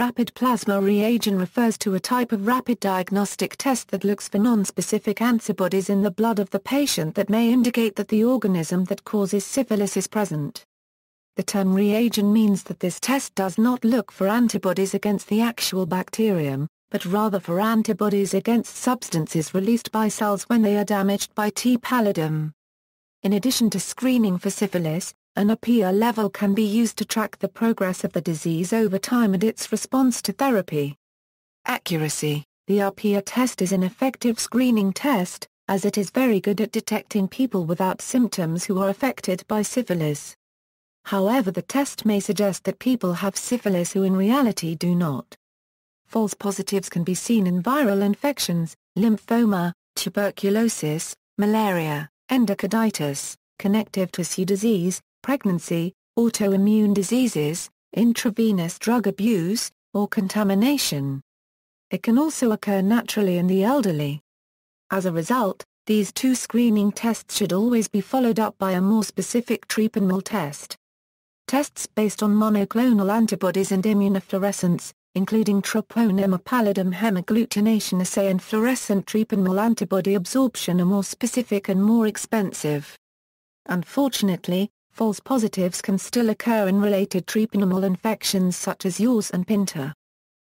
Rapid plasma reagin refers to a type of rapid diagnostic test that looks for non-specific antibodies in the blood of the patient that may indicate that the organism that causes syphilis is present. The term reagin means that this test does not look for antibodies against the actual bacterium, but rather for antibodies against substances released by cells when they are damaged by T. pallidum. In addition to screening for syphilis, an APIA level can be used to track the progress of the disease over time and its response to therapy. Accuracy: the APIA test is an effective screening test, as it is very good at detecting people without symptoms who are affected by syphilis. However, the test may suggest that people have syphilis who in reality do not. False positives can be seen in viral infections, lymphoma, tuberculosis, malaria, endocarditis, connective tissue disease, pregnancy, autoimmune diseases, intravenous drug abuse, or contamination. It can also occur naturally in the elderly. As a result, these two screening tests should always be followed up by a more specific treponema test. Tests based on monoclonal antibodies and immunofluorescence, including Treponema pallidum hemagglutination assay and fluorescent treponema antibody absorption, are more specific and more expensive. Unfortunately, false positives can still occur in related treponemal infections such as yaws and pinta.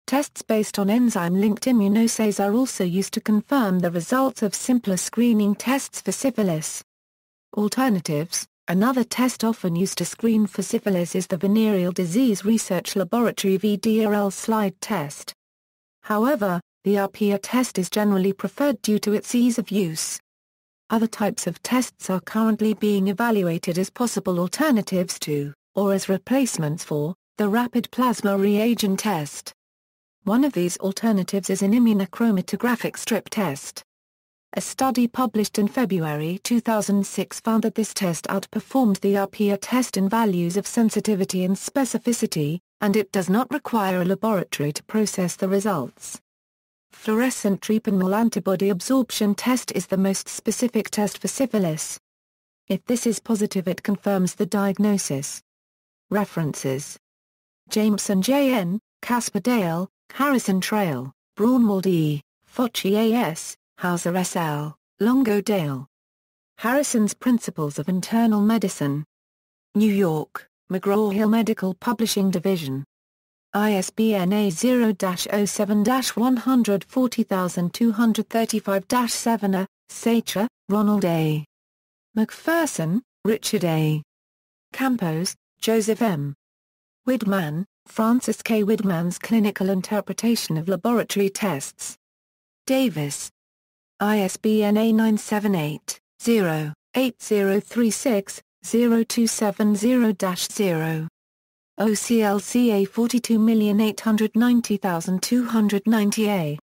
Tests based on enzyme-linked immunoassays are also used to confirm the results of simpler screening tests for syphilis. Alternatives: another test often used to screen for syphilis is the Venereal Disease Research Laboratory VDRL slide test. However, the APIA test is generally preferred due to its ease of use. Other types of tests are currently being evaluated as possible alternatives to, or as replacements for, the rapid plasma reagin test. One of these alternatives is an immunochromatographic strip test. A study published in February 2006 found that this test outperformed the APIA test in values of sensitivity and specificity, and it does not require a laboratory to process the results. Fluorescent treponema antibody absorption test is the most specific test for syphilis. If this is positive, it confirms the diagnosis. References: Jameson J.N., Casper Dale, Harrison Trail, Braunwald E., Fauci A.S., Hauser S.L., Longo Dale. Harrison's Principles of Internal Medicine. New York, McGraw-Hill Medical Publishing Division. ISBN A0-07-140235-7 Sacher, Ronald A. McPherson, Richard A. Campos, Joseph M. Widman, Francis K. Widman's Clinical Interpretation of Laboratory Tests. Davis. ISBN A978-0-8036-0270-0. OCLCA 42890290A